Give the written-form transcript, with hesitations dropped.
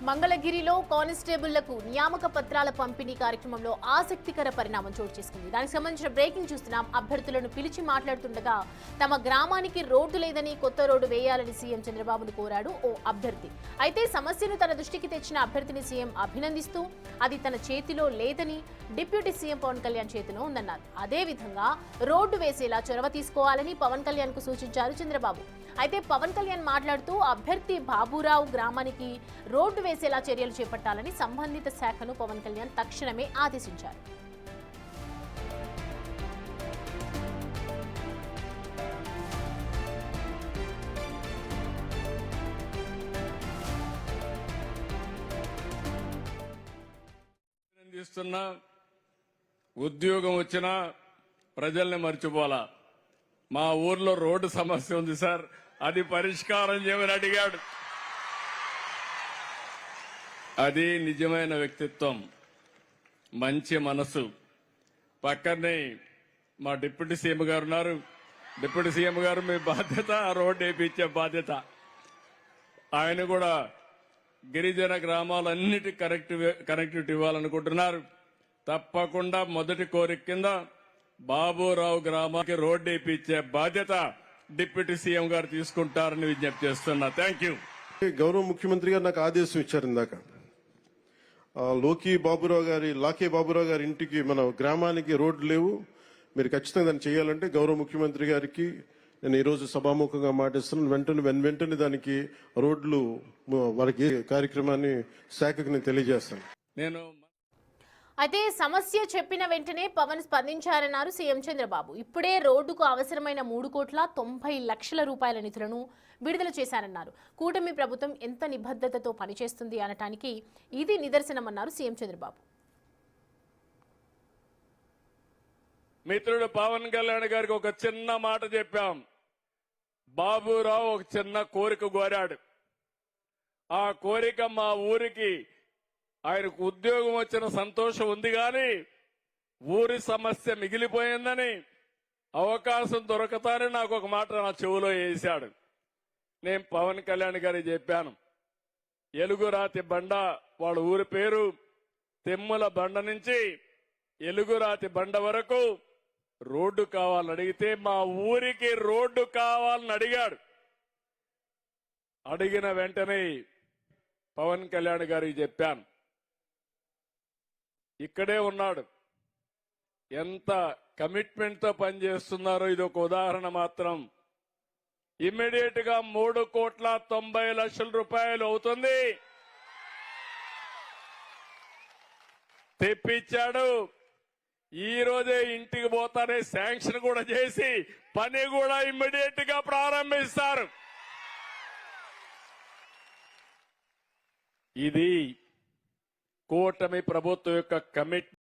మంగళగిరిలో కానిస్టేబుళ్లకు నియామక పత్రాల పంపిణీ కార్యక్రమంలో ఆసక్తికర పరిణామం చోటు చేసుకుంది. దానికి సంబంధించిన బ్రేకింగ్ చూస్తున్నాం. అభ్యర్థులను పిలిచి మాట్లాడుతుండగా తమ గ్రామానికి రోడ్డు లేదని కొత్త రోడ్డు వేయాలని సీఎం చంద్రబాబును కోరాడు ఓ అభ్యర్థి. అయితే సమస్యను తన దృష్టికి తెచ్చిన అభ్యర్థిని సీఎం అభినందిస్తూ అది తన చేతిలో లేదని డిప్యూటీ సీఎం పవన్ కళ్యాణ్ చేతిలో ఉందన్నారు. అదేవిధంగా రోడ్డు వేసేలా చొరవ తీసుకోవాలని పవన్ కళ్యాణ్ కు సూచించారు చంద్రబాబు. అయితే పవన్ కళ్యాణ్ మాట్లాడుతూ అభ్యర్థి బాబురావు గ్రామానికి రోడ్డు వేసేలా చర్యలు చేపట్టాలని సంబంధిత శాఖను పవన్ కళ్యాణ్ తక్షణమే ఆదేశించారు. ఉద్యోగం వచ్చినా ప్రజల్ని మర్చిపోలా. మా ఊర్లో రోడ్డు సమస్య ఉంది సార్, అది పరిష్కారం చేయమని అడిగాడు. అది నిజమైన వ్యక్తిత్వం, మంచి మనసు. పక్కనే మా డిప్యూటీ సీఎం గారు ఉన్నారు. డిప్యూటీ సీఎం గారు మీ బాధ్యత రోడ్డు వేయించే బాధ్యత. ఆయన కూడా గిరిజన గ్రామాలన్నిటి కనెక్టివిటీ ఇవ్వాలనుకుంటున్నారు. తప్పకుండా మొదటి కోరిక కింద బాబురావు గ్రామానికి రోడ్డు వేయించే బాధ్యత డిప్యూటీ సీఎం గారు తీసుకుంటారని విజ్ఞప్తి చేస్తున్నా. Thank you. గౌరవ ముఖ్యమంత్రి గారు నాకు ఆదేశం ఇచ్చారు ఇందాక. లాకే బాబురావు గారి ఇంటికి మన గ్రామానికి రోడ్లు లేవు, మీరు ఖచ్చితంగా దాన్ని చేయాలంటే గౌరవ ముఖ్యమంత్రి గారికి నేను ఈరోజు సభాముఖంగా మాటిస్తున్నాను. వెంటనే దానికి రోడ్లు వారికి కార్యక్రమాన్ని శాఖకు నేను తెలియజేస్తాను. అయితే సమస్య చెప్పిన వెంటనే పవన్ స్పందించారన్నారు సీఎం చంద్రబాబు. ఇప్పుడే రోడ్డుకు అవసరమైన 3,90,00,000 రూపాయల నిధులను విడుదల చేశారన్నారు. కూటమి ప్రభుత్వం ఎంత నిబద్ధతతో పనిచేస్తుంది అనటానికి ఇది నిదర్శనమన్నారు సీఎం చంద్రబాబు. మిత్రుడు పవన్ కళ్యాణ్ గారికి ఒక చిన్న మాట చెప్పాం. బాబురావు ఒక చిన్న కోరిక కోరాడు. ఆ కోరిక మా ఊరికి ఆయనకు ఉద్యోగం వచ్చిన సంతోషం ఉంది, కానీ ఊరి సమస్య మిగిలిపోయిందని, అవకాశం దొరకతానే నాకు ఒక మాట నా చెవులో వేశాడు. నేను పవన్ కళ్యాణ్ గారికి చెప్పాను, ఎలుగురాతి బండ వాళ్ళ ఊరి పేరు, తెమ్ముల బండ నుంచి ఎలుగురాతి బండ వరకు రోడ్డు కావాలని అడిగితే మా ఊరికి రోడ్డు కావాలని అడిగాడు. అడిగిన వెంటనే పవన్ కళ్యాణ్ గారికి చెప్పాను. ఇక్కడే ఉన్నాడు. ఎంత కమిట్మెంట్ తో పనిచేస్తున్నారో ఇది ఒక ఉదాహరణ మాత్రం. ఇమ్మీడియట్ గా 3,90,00,000 రూపాయలు అవుతుంది, తెప్పించాడు. ఈ రోజే ఇంటికి పోతానే శాంక్షన్ కూడా చేసి పని కూడా ఇమ్మీడియట్ గా ప్రారంభిస్తారు. ఇది కూటమి ప్రభుత్వం యొక్క కమిట్మెంట్.